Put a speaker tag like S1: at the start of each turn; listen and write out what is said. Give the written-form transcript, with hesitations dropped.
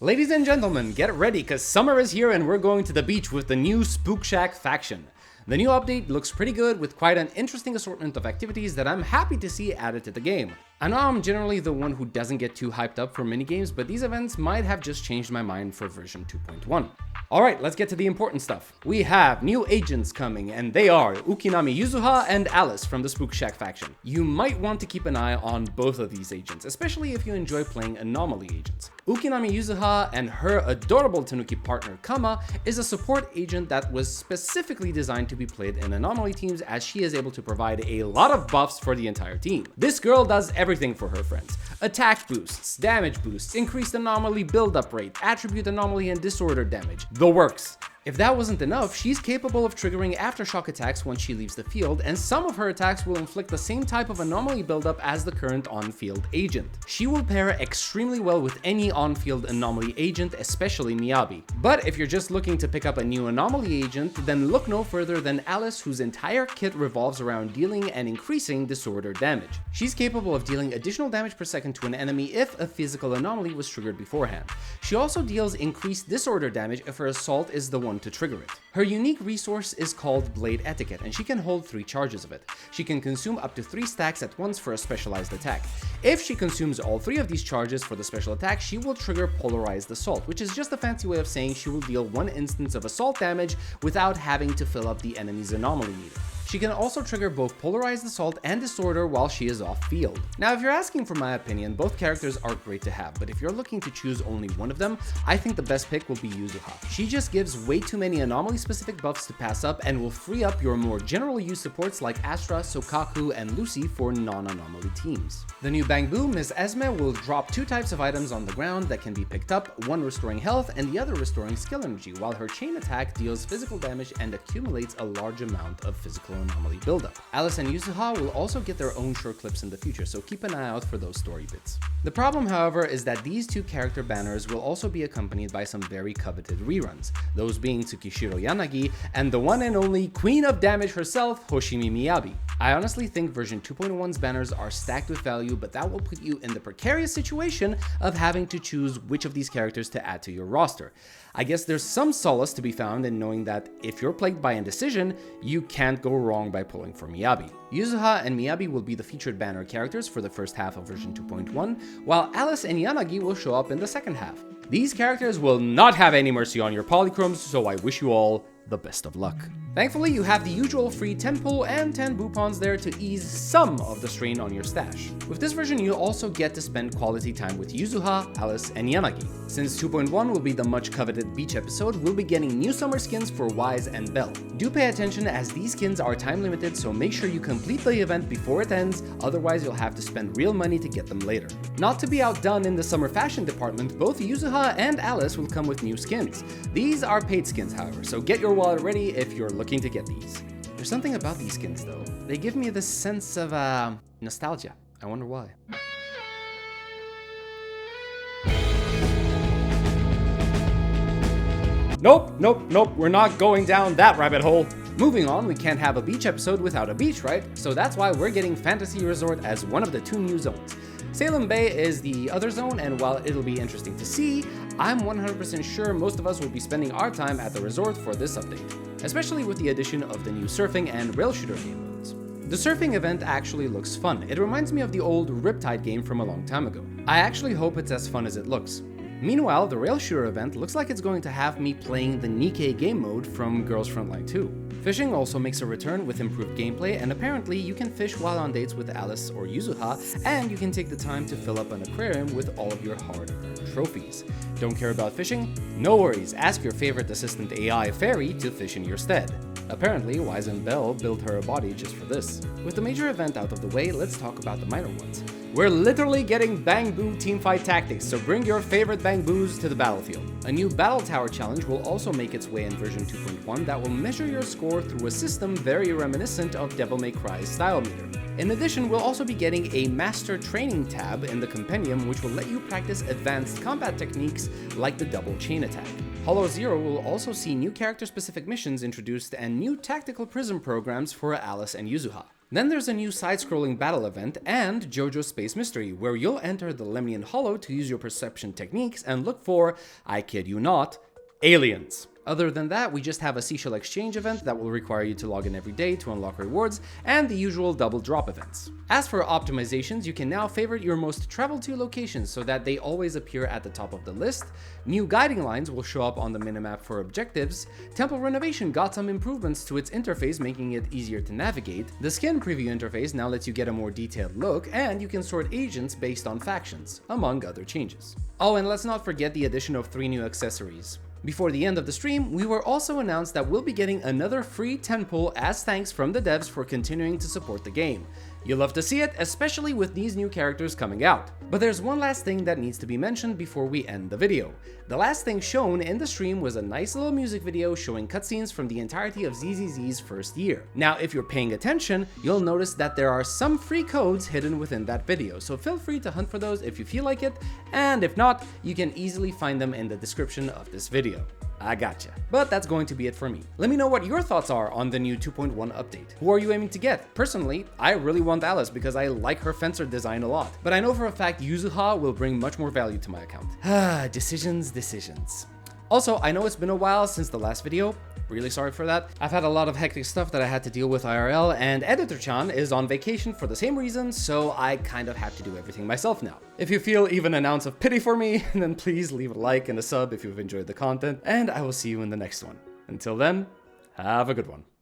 S1: Ladies and gentlemen, get ready cause summer is here and we're going to the beach with the new SPOOKSHACK faction. The new update looks pretty good with quite an interesting assortment of activities that I'm happy to see added to the game. I know I'm generally the one who doesn't get too hyped up for minigames, but these events might have just changed my mind for version 2.1. Alright, let's get to the important stuff. We have new agents coming, and they are Ukinami Yuzuha and Alice from the SPOOKSHACK faction. You might want to keep an eye on both of these agents, especially if you enjoy playing Anomaly agents. Ukinami Yuzuha and her adorable Tanuki partner Kama is a support agent that was specifically designed to be played in Anomaly teams, as she is able to provide a lot of buffs for the entire team. This girl does everything for her friends. Attack boosts, damage boosts, increased Anomaly build-up rate, attribute Anomaly and disorder damage. The works. If that wasn't enough, she's capable of triggering aftershock attacks once she leaves the field, and some of her attacks will inflict the same type of anomaly buildup as the current on-field agent. She will pair extremely well with any on-field anomaly agent, especially Miyabi. But if you're just looking to pick up a new anomaly agent, then look no further than Alice, whose entire kit revolves around dealing and increasing disorder damage. She's capable of dealing additional damage per second to an enemy if a physical anomaly was triggered beforehand. She also deals increased disorder damage if her assault is the one to trigger it. Her unique resource is called Blade Etiquette, and she can hold 3 charges of it. She can consume up to 3 stacks at once for a specialized attack. If she consumes all 3 of these charges for the special attack, she will trigger Polarized Assault, which is just a fancy way of saying she will deal 1 instance of assault damage without having to fill up the enemy's anomaly meter. She can also trigger both Polarized Assault and Disorder while she is off field. Now, if you're asking for my opinion, both characters are great to have, but if you're looking to choose only one of them, I think the best pick will be Yuzuha. She just gives way too many anomaly-specific buffs to pass up and will free up your more general use supports like Astra, Sokaku, and Lucy for non-anomaly teams. The new Bangboo, Ms. Esme, will drop 2 types of items on the ground that can be picked up, one restoring health and the other restoring skill energy, while her chain attack deals physical damage and accumulates a large amount of physical anomaly buildup. Alice and Yuzuha will also get their own short clips in the future, so keep an eye out for those story bits. The problem, however, is that these 2 character banners will also be accompanied by some very coveted reruns, those being Tsukishiro Yanagi and the one and only Queen of Damage herself, Hoshimi Miyabi. I honestly think version 2.1's banners are stacked with value, but that will put you in the precarious situation of having to choose which of these characters to add to your roster. I guess there's some solace to be found in knowing that if you're plagued by indecision, you can't go wrong by pulling for Miyabi. Yuzuha and Miyabi will be the featured banner characters for the first half of version 2.1, while Alice and Yanagi will show up in the second half. These characters will not have any mercy on your polychromes, so I wish you all the best of luck. Thankfully, you have the usual free 10 pull and 10 boopons there to ease some of the strain on your stash. With this version, you'll also get to spend quality time with Yuzuha, Alice, and Yanagi. Since 2.1 will be the much coveted beach episode, we'll be getting new summer skins for Wise and Belle. Do pay attention as these skins are time limited, so make sure you complete the event before it ends, otherwise you'll have to spend real money to get them later. Not to be outdone in the summer fashion department, both Yuzuha and Alice will come with new skins. These are paid skins, however, so get your wallet ready if you're looking to get these. There's something about these skins though. They give me this sense of nostalgia. I wonder why. Nope, we're not going down that rabbit hole. Moving on, we can't have a beach episode without a beach, right? So that's why we're getting Fantasy Resort as one of the 2 new zones. Salem Bay is the other zone, and while it'll be interesting to see, I'm 100% sure most of us will be spending our time at the resort for this update, especially with the addition of the new surfing and rail shooter game modes. The surfing event actually looks fun. It reminds me of the old Riptide game from a long time ago. I actually hope it's as fun as it looks. Meanwhile, the rail shooter event looks like it's going to have me playing the Nikkei game mode from Girls Frontline 2. Fishing also makes a return with improved gameplay, and apparently you can fish while on dates with Alice or Yuzuha, and you can take the time to fill up an aquarium with all of your hard-earned trophies. Don't care about fishing? No worries, ask your favorite assistant AI fairy to fish in your stead. Apparently, Wise and Belle built her a body just for this. With the major event out of the way, let's talk about the minor ones. We're literally getting Bangboo teamfight tactics, so bring your favorite Bangboos to the battlefield. A new Battle Tower challenge will also make its way in version 2.1 that will measure your score through a system very reminiscent of Devil May Cry's style meter. In addition, we'll also be getting a Master Training tab in the compendium, which will let you practice advanced combat techniques like the double chain attack. Hollow Zero will also see new character-specific missions introduced and new tactical prism programs for Alice and Yuzuha. Then there's a new side-scrolling battle event and JoJo's Space Mystery, where you'll enter the Lemnian Hollow to use your perception techniques and look for, I kid you not, aliens. Other than that, we just have a seashell exchange event that will require you to log in every day to unlock rewards, and the usual double drop events. As for optimizations, you can now favorite your most traveled to locations so that they always appear at the top of the list. New guiding lines will show up on the minimap for objectives. Temple Renovation got some improvements to its interface, making it easier to navigate. The skin preview interface now lets you get a more detailed look, and you can sort agents based on factions, among other changes. Oh, and let's not forget the addition of 3 new accessories. Before the end of the stream, we were also announced that we'll be getting another free 10 pull as thanks from the devs for continuing to support the game. You'll love to see it, especially with these new characters coming out. But there's one last thing that needs to be mentioned before we end the video. The last thing shown in the stream was a nice little music video showing cutscenes from the entirety of ZZZ's first year. Now, if you're paying attention, you'll notice that there are some free codes hidden within that video, so feel free to hunt for those if you feel like it, and if not, you can easily find them in the description of this video. I gotcha. But that's going to be it for me. Let me know what your thoughts are on the new 2.1 update. Who are you aiming to get? Personally, I really want Alice because I like her fencer design a lot. But I know for a fact Yuzuha will bring much more value to my account. Decisions. Also, I know it's been a while since the last video. Really sorry for that. I've had a lot of hectic stuff that I had to deal with IRL, and Editor-chan is on vacation for the same reason, so I kind of have to do everything myself now. If you feel even an ounce of pity for me, then please leave a like and a sub if you've enjoyed the content, and I will see you in the next one. Until then, have a good one.